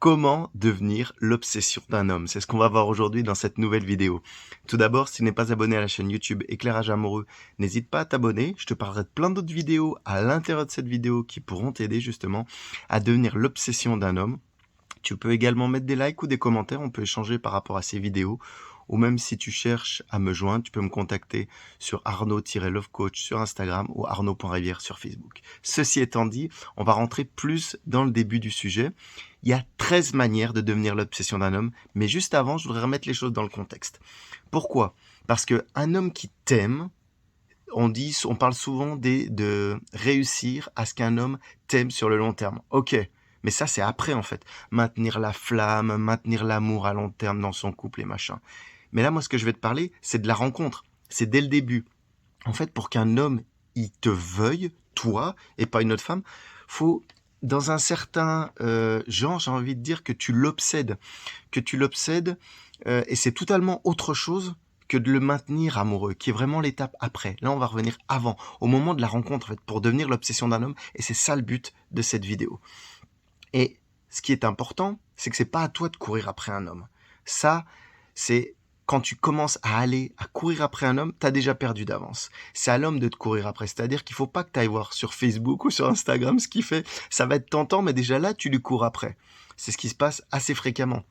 Comment devenir l'obsession d'un homme? C'est ce qu'on va voir aujourd'hui dans cette nouvelle vidéo. Tout d'abord, si tu n'es pas abonné à la chaîne YouTube Éclairage Amoureux, n'hésite pas à t'abonner. Je te parlerai de plein d'autres vidéos à l'intérieur de cette vidéo qui pourront t'aider justement à devenir l'obsession d'un homme. Tu peux également mettre des likes ou des commentaires, on peut échanger par rapport à ces vidéos. Ou même si tu cherches à me joindre, tu peux me contacter sur Arnaud-Love-Coach sur Instagram ou Arnaud.Rivière sur Facebook. Ceci étant dit, on va rentrer plus dans le début du sujet. Il y a 13 manières de devenir l'obsession d'un homme, mais juste avant, je voudrais remettre les choses dans le contexte. Pourquoi? Parce qu'un homme qui t'aime, on parle souvent de réussir à ce qu'un homme t'aime sur le long terme. Ok, mais ça c'est après en fait. Maintenir la flamme, maintenir l'amour à long terme dans son couple et machin. Mais là, moi, ce que je vais te parler, c'est de la rencontre. C'est dès le début. En fait, pour qu'un homme, il te veuille, toi, et pas une autre femme, faut, dans un certain genre, j'ai envie de dire que tu l'obsèdes. Et c'est totalement autre chose que de le maintenir amoureux, qui est vraiment l'étape après. Là, on va revenir avant, au moment de la rencontre, en fait, pour devenir l'obsession d'un homme. Et c'est ça le but de cette vidéo. Et ce qui est important, c'est que c'est pas à toi de courir après un homme. Ça, c'est quand tu commences à courir après un homme, tu as déjà perdu d'avance. C'est à l'homme de te courir après. C'est-à-dire qu'il faut pas que tu ailles voir sur Facebook ou sur Instagram ce qu'il fait. Ça va être tentant, mais déjà là, tu lui cours après. C'est ce qui se passe assez fréquemment.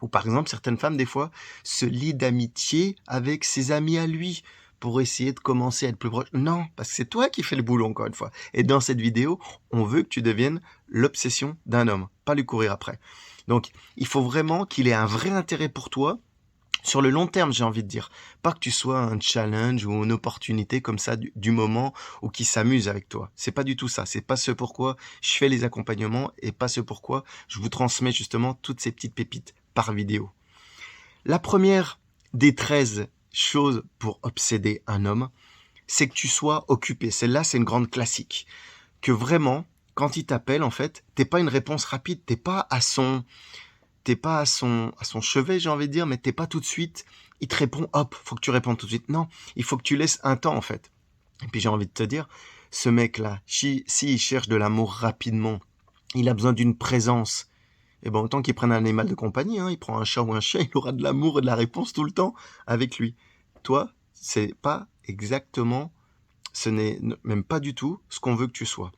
Ou par exemple, certaines femmes, des fois, se lient d'amitié avec ses amis à lui pour essayer de commencer à être plus proche. Non, parce que c'est toi qui fais le boulot, encore une fois. Et dans cette vidéo, on veut que tu deviennes l'obsession d'un homme, pas lui courir après. Donc, il faut vraiment qu'il ait un vrai intérêt pour toi, sur le long terme, j'ai envie de dire. Pas que tu sois un challenge ou une opportunité comme ça du moment ou qui s'amuse avec toi. C'est pas du tout ça. C'est pas ce pourquoi je fais les accompagnements et pas ce pourquoi je vous transmets justement toutes ces petites pépites par vidéo. La première des 13 choses pour obséder un homme, c'est que tu sois occupé. Celle-là, c'est une grande classique. Que vraiment, quand il t'appelle, en fait, t'es pas une réponse rapide, t'es pas à son chevet, j'ai envie de dire, mais t'es pas tout de suite, il te répond, hop, faut que tu répondes tout de suite. Non, il faut que tu laisses un temps, en fait. Et puis j'ai envie de te dire, ce mec-là, s'il cherche de l'amour rapidement, il a besoin d'une présence, et ben autant qu'il prenne un animal de compagnie, hein, il prend un chat ou un chien, il aura de l'amour et de la réponse tout le temps avec lui. Toi, c'est pas exactement, ce n'est même pas du tout ce qu'on veut que tu sois.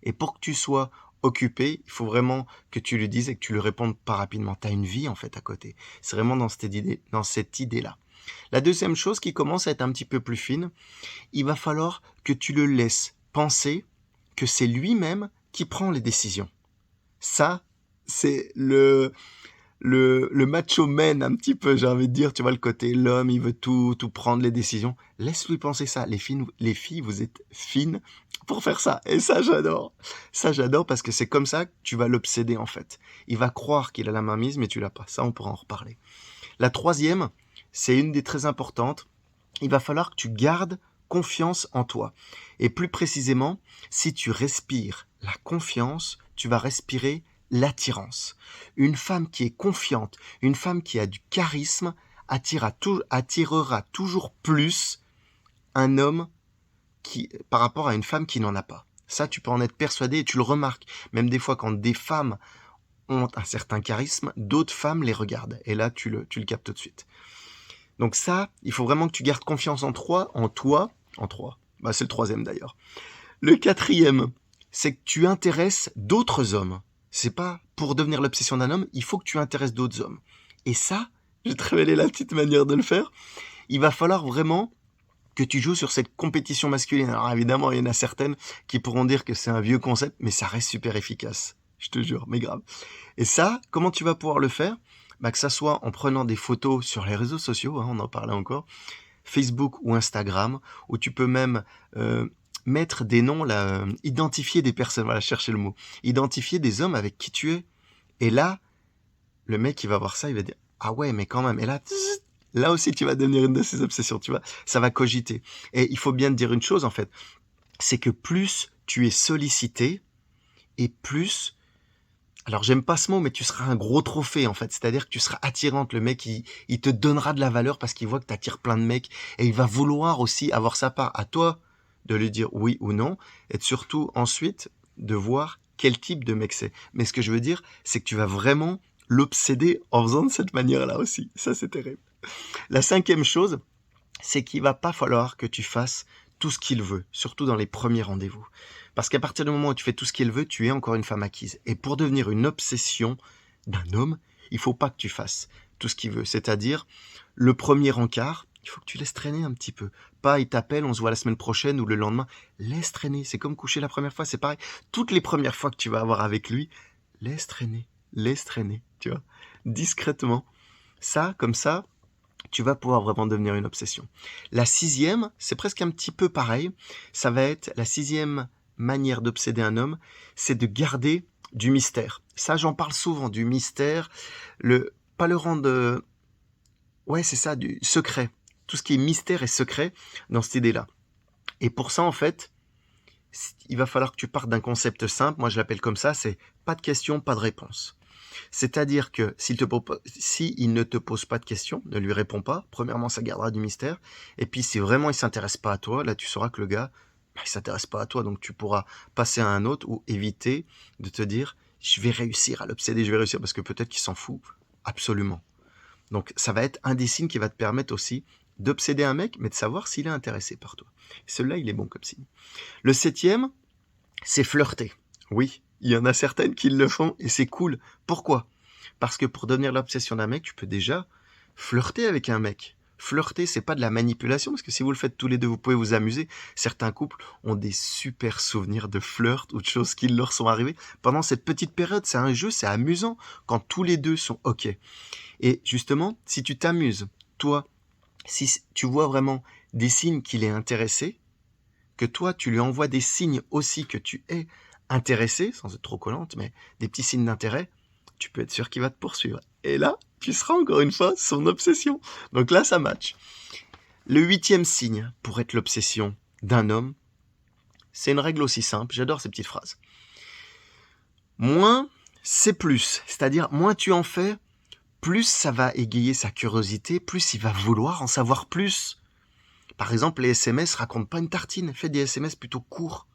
Et pour que tu sois occupé, il faut vraiment que tu lui dises et que tu lui répondes pas rapidement. Tu as une vie en fait à côté. C'est vraiment dans cette idée-là. La deuxième chose qui commence à être un petit peu plus fine, il va falloir que tu le laisses penser que c'est lui-même qui prend les décisions. Ça, c'est le macho man un petit peu, j'ai envie de dire, tu vois, le côté l'homme, il veut tout prendre les décisions. Laisse-lui penser ça. Les filles, vous êtes fines pour faire ça. Et ça, j'adore. Ça, j'adore parce que c'est comme ça que tu vas l'obséder, en fait. Il va croire qu'il a la main mise, mais tu l'as pas. Ça, on pourra en reparler. La troisième, c'est une des très importantes. Il va falloir que tu gardes confiance en toi. Et plus précisément, si tu respires la confiance, tu vas respirer l'attirance. Une femme qui est confiante, une femme qui a du charisme, attirera toujours plus un homme par rapport à une femme qui n'en a pas. Ça, tu peux en être persuadé et tu le remarques. Même des fois, quand des femmes ont un certain charisme, d'autres femmes les regardent. Et là, tu le captes tout de suite. Donc ça, il faut vraiment que tu gardes confiance en toi. Bah, c'est le troisième d'ailleurs. Le quatrième, c'est que tu intéresses d'autres hommes. C'est pas pour devenir l'obsession d'un homme, il faut que tu intéresses d'autres hommes. Et ça, je vais te révéler la petite manière de le faire. Il va falloir vraiment que tu joues sur cette compétition masculine. Alors évidemment, il y en a certaines qui pourront dire que c'est un vieux concept, mais ça reste super efficace. Je te jure, mais grave. Et ça, comment tu vas pouvoir le faire? Bah, que ça soit en prenant des photos sur les réseaux sociaux, hein, on en parlait encore, Facebook ou Instagram, où tu peux même mettre des noms, là, identifier des personnes, voilà, chercher le mot, identifier des hommes avec qui tu es. Et là, le mec, il va voir ça, il va dire, ah ouais, mais quand même. Et là aussi, tu vas devenir une de ces obsessions, tu vois, ça va cogiter. Et il faut bien te dire une chose, en fait, c'est que plus tu es sollicité, et plus, alors j'aime pas ce mot, mais tu seras un gros trophée, en fait, c'est-à-dire que tu seras attirante, le mec, il te donnera de la valeur parce qu'il voit que tu attires plein de mecs, et il va vouloir aussi avoir sa part. À toi de lui dire oui ou non, et surtout ensuite de voir quel type de mec c'est. Mais ce que je veux dire, c'est que tu vas vraiment l'obséder en faisant de cette manière-là aussi. Ça, c'est terrible. La 5e chose, c'est qu'il va pas falloir que tu fasses tout ce qu'il veut, surtout dans les premiers rendez-vous. Parce qu'à partir du moment où tu fais tout ce qu'il veut, tu es encore une femme acquise. Et pour devenir une obsession d'un homme, il faut pas que tu fasses tout ce qu'il veut. C'est-à-dire, le premier encart, il faut que tu laisses traîner un petit peu. Pas, il t'appelle, on se voit la semaine prochaine ou le lendemain. Laisse traîner. C'est comme coucher la première fois, c'est pareil. Toutes les premières fois que tu vas avoir avec lui, laisse traîner, tu vois, discrètement. Ça, comme ça, tu vas pouvoir vraiment devenir une obsession. La 6e, c'est presque un petit peu pareil. Ça va être la 6e manière d'obséder un homme, c'est de garder du mystère. Ça, j'en parle souvent, du mystère. Pas le rendre... Ouais, c'est ça, du secret. Tout ce qui est mystère et secret dans cette idée-là. Et pour ça, en fait, il va falloir que tu partes d'un concept simple. Moi, je l'appelle comme ça, c'est pas de questions, pas de réponse. C'est-à-dire que s'il ne te pose pas de questions, ne lui réponds pas, premièrement, ça gardera du mystère. Et puis, si vraiment il ne s'intéresse pas à toi, là, tu sauras que le gars, il ne s'intéresse pas à toi. Donc, tu pourras passer à un autre ou éviter de te dire, je vais réussir à l'obséder, je vais réussir, parce que peut-être qu'il s'en fout absolument. Donc, ça va être un des signes qui va te permettre aussi d'obséder un mec, mais de savoir s'il est intéressé par toi. Celui-là, il est bon comme signe. Le 7e, c'est flirter. Oui, il y en a certaines qui le font et c'est cool. Pourquoi ? Parce que pour devenir l'obsession d'un mec, tu peux déjà flirter avec un mec. Flirter, c'est pas de la manipulation, parce que si vous le faites tous les deux, vous pouvez vous amuser. Certains couples ont des super souvenirs de flirt ou de choses qui leur sont arrivées. Pendant cette petite période, c'est un jeu, c'est amusant, quand tous les deux sont OK. Et justement, si tu t'amuses, toi, si tu vois vraiment des signes qu'il est intéressé, que toi, tu lui envoies des signes aussi que tu es intéressé, sans être trop collante, mais des petits signes d'intérêt, tu peux être sûr qu'il va te poursuivre. Et là, tu seras encore une fois son obsession. Donc là, ça match. Le 8e signe pour être l'obsession d'un homme, c'est une règle aussi simple, j'adore ces petites phrases. Moins, c'est plus. C'est-à-dire, moins tu en fais, plus ça va égayer sa curiosité, plus il va vouloir en savoir plus. Par exemple, les SMS racontent pas une tartine. Fais des SMS plutôt courts.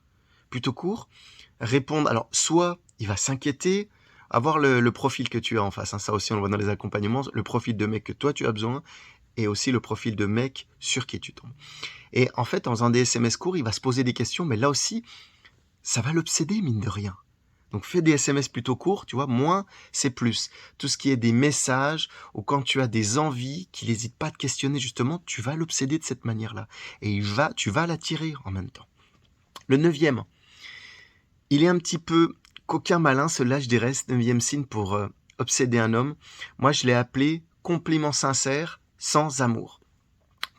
Répondre. Alors, soit il va s'inquiéter, avoir le profil que tu as en face. Hein, ça aussi, on le voit dans les accompagnements. Le profil de mec que toi, tu as besoin. Et aussi le profil de mec sur qui tu tombes. Et en fait, en faisant des SMS courts, il va se poser des questions. Mais là aussi, ça va l'obséder, mine de rien. Donc fais des SMS plutôt courts, tu vois, moins c'est plus. Tout ce qui est des messages ou quand tu as des envies qu'il n'hésite pas à te questionner justement, tu vas l'obséder de cette manière-là. Et tu vas l'attirer en même temps. Le 9e, il est un petit peu coquin malin, celui-là je dirais, ce 9e signe pour obséder un homme. Moi je l'ai appelé compliment sincère sans amour.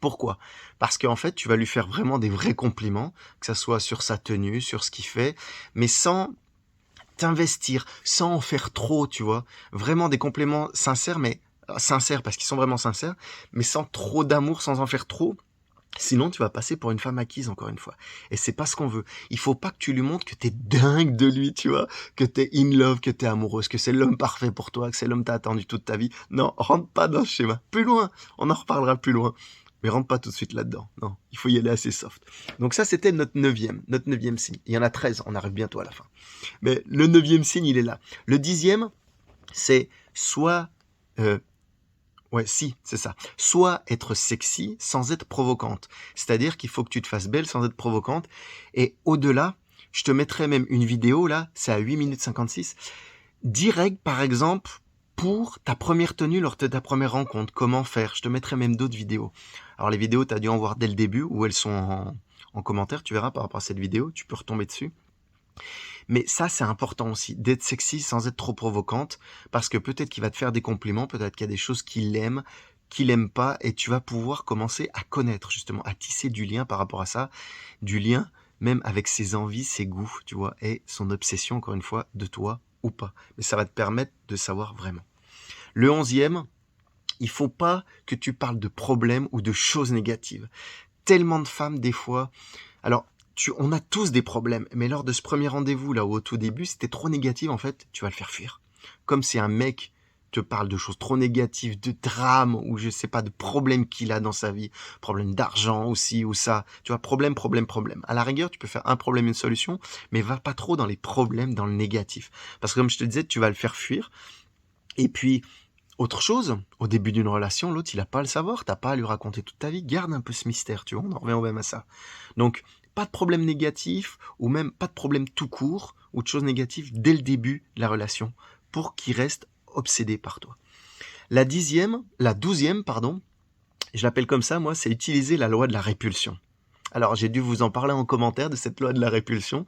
Pourquoi ? Parce qu'en fait, tu vas lui faire vraiment des vrais compliments, que ça soit sur sa tenue, sur ce qu'il fait, mais sans t'investir, sans en faire trop, tu vois. Vraiment des compliments sincères, mais sincères parce qu'ils sont vraiment sincères, mais sans trop d'amour, sans en faire trop. Sinon, tu vas passer pour une femme acquise, encore une fois. Et c'est pas ce qu'on veut. Il faut pas que tu lui montres que t'es dingue de lui, tu vois, que t'es in love, que t'es amoureuse, que c'est l'homme parfait pour toi, que c'est l'homme que t'as attendu toute ta vie. Non, rentre pas dans ce schéma. Plus loin, on en reparlera plus loin. Mais rentre pas tout de suite là-dedans. Non, il faut y aller assez soft. Donc ça, c'était notre neuvième signe. Il y en a 13, on arrive bientôt à la fin. Mais le 9e signe, il est là. Le 10e, c'est soit... c'est ça. Soit être sexy sans être provocante. C'est-à-dire qu'il faut que tu te fasses belle sans être provocante. Et au-delà, je te mettrai même une vidéo, là, c'est à 8 minutes 56. Direct, par exemple, pour ta première tenue lors de ta première rencontre. Comment faire ? Je te mettrai même d'autres vidéos. Alors les vidéos, tu as dû en voir dès le début, où elles sont en commentaire, tu verras par rapport à cette vidéo, tu peux retomber dessus. Mais ça, c'est important aussi, d'être sexy sans être trop provocante, parce que peut-être qu'il va te faire des compliments, peut-être qu'il y a des choses qu'il aime pas, et tu vas pouvoir commencer à connaître, justement, à tisser du lien par rapport à ça, du lien même avec ses envies, ses goûts, tu vois, et son obsession, encore une fois, de toi ou pas. Mais ça va te permettre de savoir vraiment. Le 11e, il faut pas que tu parles de problèmes ou de choses négatives. Tellement de femmes, des fois... Alors, on a tous des problèmes, mais lors de ce premier rendez-vous, là, au tout début, si t'es trop négatif, en fait, tu vas le faire fuir. Comme si un mec te parle de choses trop négatives, de drames, ou je sais pas, de problèmes qu'il a dans sa vie, problème d'argent aussi, ou ça, tu vois, problème, problème, problème. À la rigueur, tu peux faire un problème, une solution, mais va pas trop dans les problèmes, dans le négatif. Parce que comme je te disais, tu vas le faire fuir. Et puis, autre chose, au début d'une relation, l'autre, il a pas à le savoir, t'as pas à lui raconter toute ta vie, garde un peu ce mystère, tu vois, on en revient au même à ça. Donc, pas de problème négatif, ou même pas de problème tout court, ou de choses négatives dès le début de la relation, pour qu'il reste obsédé par toi. La douzième, pardon, je l'appelle comme ça, moi, c'est utiliser la loi de la répulsion. Alors, j'ai dû vous en parler en commentaire de cette loi de la répulsion.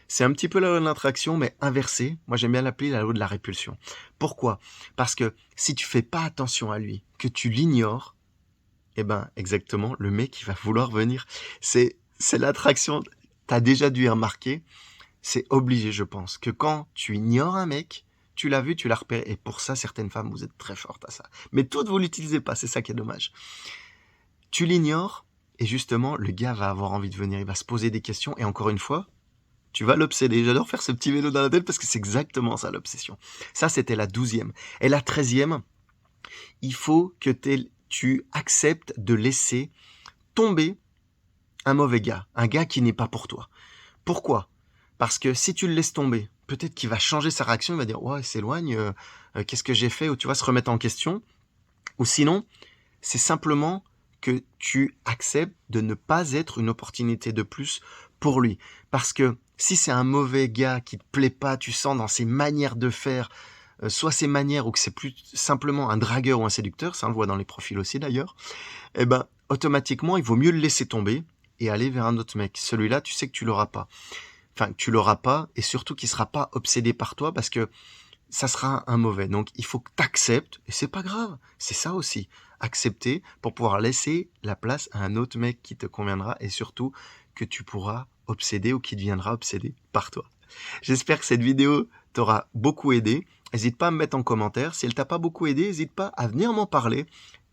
C'est un petit peu la loi de l'attraction, mais inversée. Moi, j'aime bien l'appeler la loi de la répulsion. Pourquoi? Parce que si tu fais pas attention à lui, que tu l'ignores, eh ben, exactement, le mec, il va vouloir venir. C'est l'attraction. T'as déjà dû y remarquer. C'est obligé, je pense, que quand tu ignores un mec, tu l'as vu, tu l'as repéré. Et pour ça, certaines femmes, vous êtes très fortes à ça. Mais toutes, vous l'utilisez pas. C'est ça qui est dommage. Tu l'ignores, et justement, le gars va avoir envie de venir. Il va se poser des questions. Et encore une fois, tu vas l'obséder. J'adore faire ce petit vélo dans la tête parce que c'est exactement ça, l'obsession. Ça, c'était la 12e. Et la 13e, il faut que tu acceptes de laisser tomber un mauvais gars, un gars qui n'est pas pour toi. Pourquoi? Parce que si tu le laisses tomber, peut-être qu'il va changer sa réaction, il va dire « Ouais, il s'éloigne, qu'est-ce que j'ai fait ?» Ou tu vas se remettre en question. Ou sinon, c'est simplement que tu acceptes de ne pas être une opportunité de plus pour lui. Parce que si c'est un mauvais gars qui te plaît pas, tu sens dans ses manières de faire, soit ses manières ou que c'est plus simplement un dragueur ou un séducteur, ça on le voit dans les profils aussi d'ailleurs, eh ben automatiquement il vaut mieux le laisser tomber et aller vers un autre mec. Celui-là, tu sais que tu l'auras pas. Enfin, tu l'auras pas et surtout qu'il sera pas obsédé par toi parce que ça sera un mauvais. Donc, il faut que tu acceptes, et c'est pas grave, c'est ça aussi, accepter pour pouvoir laisser la place à un autre mec qui te conviendra et surtout que tu pourras obséder ou qui deviendra obsédé par toi. J'espère que cette vidéo t'aura beaucoup aidé. N'hésite pas à me mettre en commentaire. Si elle t'a pas beaucoup aidé, n'hésite pas à venir m'en parler.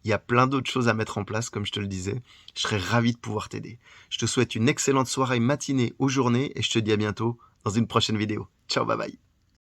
Il y a plein d'autres choses à mettre en place, comme je te le disais. Je serais ravi de pouvoir t'aider. Je te souhaite une excellente soirée, matinée ou journée et je te dis à bientôt dans une prochaine vidéo. Ciao, bye bye.